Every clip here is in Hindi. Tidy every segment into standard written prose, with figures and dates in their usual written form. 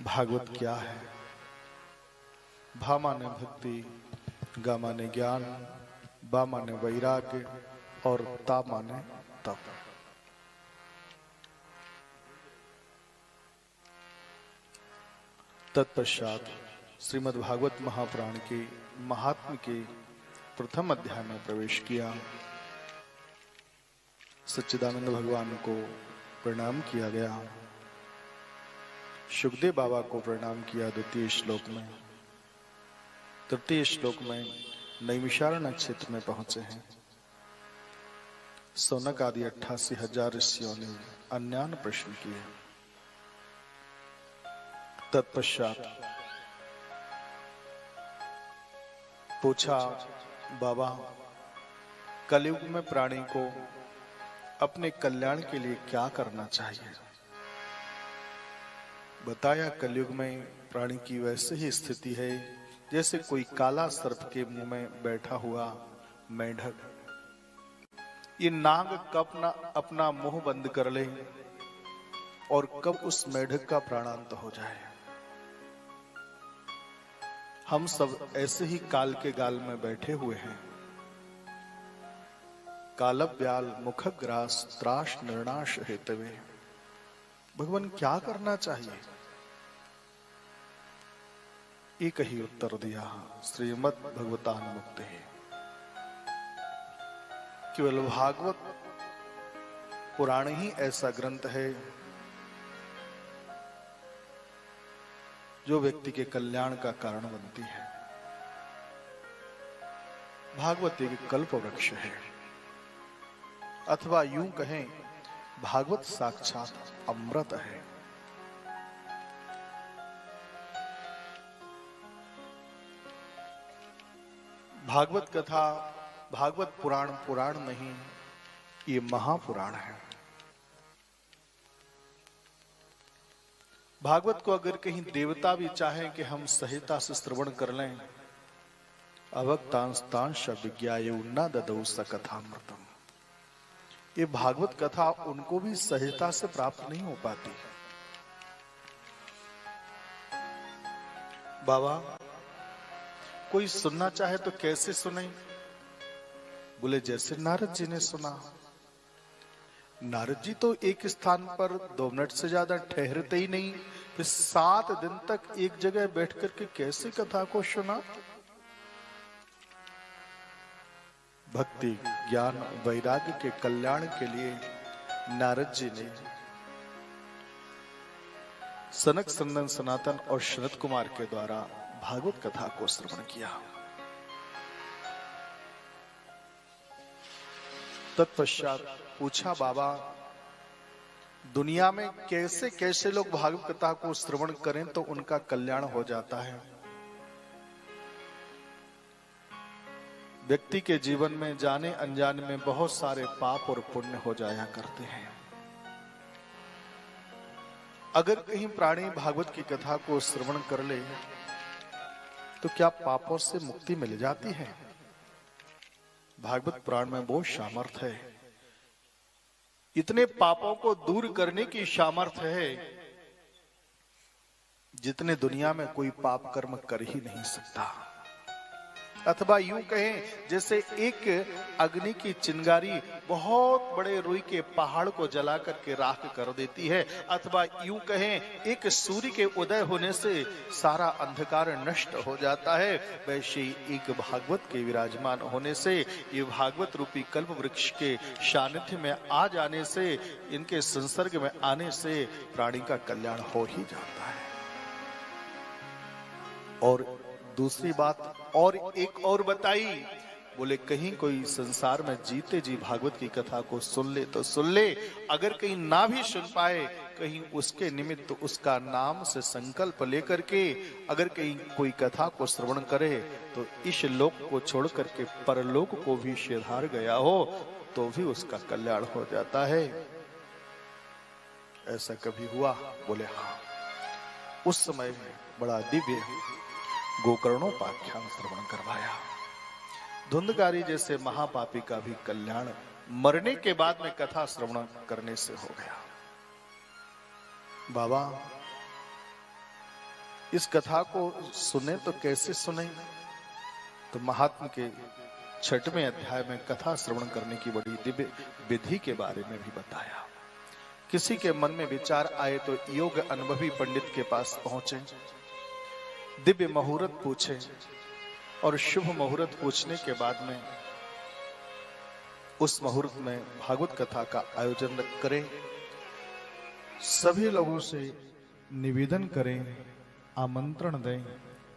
भागवत क्या है? भा माने भक्ति, गा माने ज्ञान, बा माने वैराग्य और ता माने तप। तत्पश्चात श्रीमद् भागवत महापुराण के महात्म्य के प्रथम अध्याय में प्रवेश किया। सच्चिदानंद भगवान को प्रणाम किया गया। शुकदेव बाबा को प्रणाम किया द्वितीय श्लोक में। तृतीय श्लोक में नैमिषारण्य क्षेत्र में पहुंचे हैं। सौनक आदि 88,000 ऋषियों ने अन्यान प्रश्न किए। तत्पश्चात पूछा, बाबा कलयुग में प्राणी को अपने कल्याण के लिए क्या करना चाहिए? बताया, कलयुग में प्राणी की वैसे ही स्थिति है जैसे कोई काला सर्प के मुंह में बैठा हुआ मेंढक। ये नाग कब अपना मुंह बंद कर ले और कब उस मेंढक का प्राणांत हो जाए। हम सब ऐसे ही काल के गाल में बैठे हुए हैं। कालब व्याल मुखग्रास त्राश निर्णाश हेतवे। भगवान क्या करना चाहिए? एक ही उत्तर दिया, श्रीमद् भगवतानुमुक्ति। केवल भागवत पुराण ही ऐसा ग्रंथ है जो व्यक्ति के कल्याण का कारण बनती है। भागवत एक कल्प वृक्ष है, अथवा यूं कहें भागवत साक्षात अमृत है। भागवत कथा, भागवत पुराण पुराण नहीं, ये महापुराण है। भागवत को अगर कहीं देवता भी चाहें कि हम सहजता से श्रवण कर लें, अवक्तांस्तांश विज्ञायु न ददौ स कथामृतम। ये भागवत कथा उनको भी सहजता से प्राप्त नहीं हो पाती। बाबा कोई सुनना चाहे तो कैसे सुने? बोले जैसे नारद जी ने सुना। नारद जी तो एक स्थान पर 2 मिनट से ज्यादा ठहरते ही नहीं, फिर 7 दिन तक एक जगह बैठ करके कैसे कथा को सुना। भक्ति ज्ञान वैराग्य के कल्याण के लिए नारद जी ने सनक सनंदन सनातन और शरद कुमार के द्वारा भागवत कथा को श्रवण किया। तत्पश्चात पूछा, बाबा दुनिया में कैसे कैसे लोग भागवत कथा को श्रवण करें तो उनका कल्याण हो जाता है? व्यक्ति के जीवन में जाने अनजाने में बहुत सारे पाप और पुण्य हो जाया करते हैं। अगर कहीं प्राणी भागवत की कथा को श्रवण कर ले तो क्या पापों से मुक्ति मिल जाती है? भागवत पुराण में वो सामर्थ्य है, इतने पापों को दूर करने की सामर्थ्य है जितने दुनिया में कोई पाप कर्म कर ही नहीं सकता। अथवा यूं कहें जैसे एक अग्नि की चिंगारी बहुत बड़े रुई के पहाड़ को जला करके राख कर देती है, अथवा यूं कहें एक सूर्य के उदय होने से सारा अंधकार नष्ट हो जाता है, वैसे एक भागवत के विराजमान होने से, ये भागवत रूपी कल्प वृक्ष के सानिध्य में आ जाने से, इनके संसर्ग में आने से प्राणी का कल्याण हो ही जाता है। और दूसरी बात और एक और बताई, बोले कहीं कोई संसार में जीते जी भागवत की कथा को सुन ले तो सुन ले, अगर कहीं ना भी सुन पाए, कहीं उसके निमित्त उसका नाम से संकल्प लेकर के अगर कहीं कोई कथा को श्रवण करे तो इस लोक को छोड़ करके परलोक को भी सिधार गया हो तो भी उसका कल्याण हो जाता है। ऐसा कभी हुआ? बोले हाँ। उस समय में बड़ा दिव्य गोकर्णोपाख्यान श्रवण करवाया। धुंधकारी जैसे महापापी का भी कल्याण मरने के बाद में कथा श्रवण करने से हो गया। बाबा, इस कथा को सुने तो कैसे सुने? तो महात्म के 6वें अध्याय में कथा श्रवण करने की बड़ी दिव्य विधि के बारे में भी बताया। किसी के मन में विचार आए तो योग अनुभवी पंडित के पास पहुंचे, दिव्य मुहूर्त पूछे और शुभ मुहूर्त पूछने के बाद में उस मुहूर्त में भागवत कथा का आयोजन करें। सभी लोगों से निवेदन करें, आमंत्रण दें,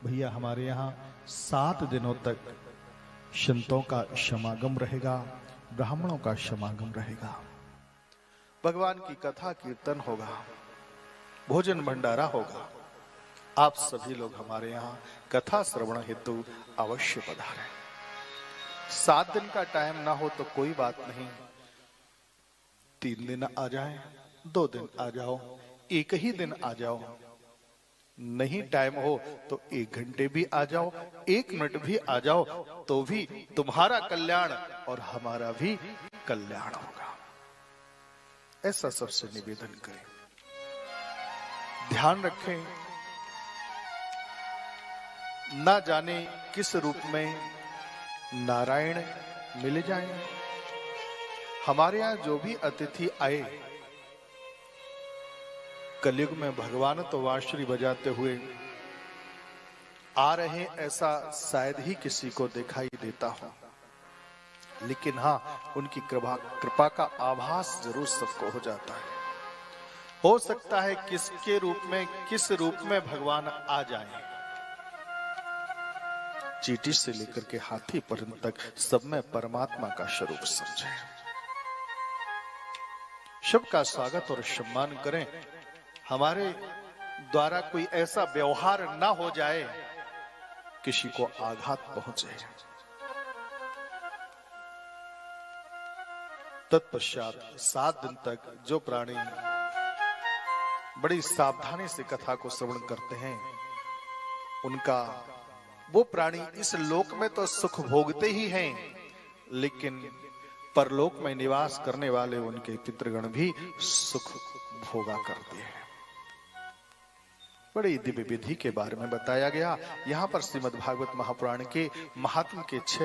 भैया हमारे यहाँ 7 दिनों तक संतों का समागम रहेगा, ब्राह्मणों का समागम रहेगा, भगवान की कथा कीर्तन होगा, भोजन भंडारा होगा। आप सभी लोग हमारे यहाँ कथा श्रवण हेतु अवश्य पधारें। 7 दिन का टाइम ना हो तो कोई बात नहीं, 3 दिन आ जाए, 2 दिन आ जाओ, 1 ही दिन आ जाओ। नहीं टाइम हो तो 1 घंटे भी आ जाओ, 1 मिनट भी आ जाओ, तो भी तुम्हारा कल्याण और हमारा भी कल्याण होगा। ऐसा सबसे निवेदन करें। ध्यान रखें, ना जाने किस रूप में नारायण मिल जाएं। हमारे यहां जो भी अतिथि आए, कलयुग में भगवान तो बांसुरी बजाते हुए आ रहे, ऐसा शायद ही किसी को दिखाई देता हो, लेकिन हाँ, उनकी कृपा का आभास जरूर सबको हो जाता है। हो सकता है किसके रूप में, किस रूप में भगवान आ जाएं। चींटी से लेकर के हाथी पर्यंत तक सब में परमात्मा का स्वरूप समझे। सबका स्वागत और सम्मान करें। हमारे द्वारा कोई ऐसा व्यवहार ना हो जाए किसी को आघात पहुंचे। तत्पश्चात 7 दिन तक जो प्राणी बड़ी सावधानी से कथा को श्रवण करते हैं, उनका वो प्राणी इस लोक में तो सुख भोगते ही हैं, लेकिन परलोक में निवास करने वाले उनके पितृगण भी सुख भोगा करते हैं। बड़ी दिव्य विधि के बारे में बताया गया। यहाँ पर श्रीमद् भागवत महापुराण के महात्म के 6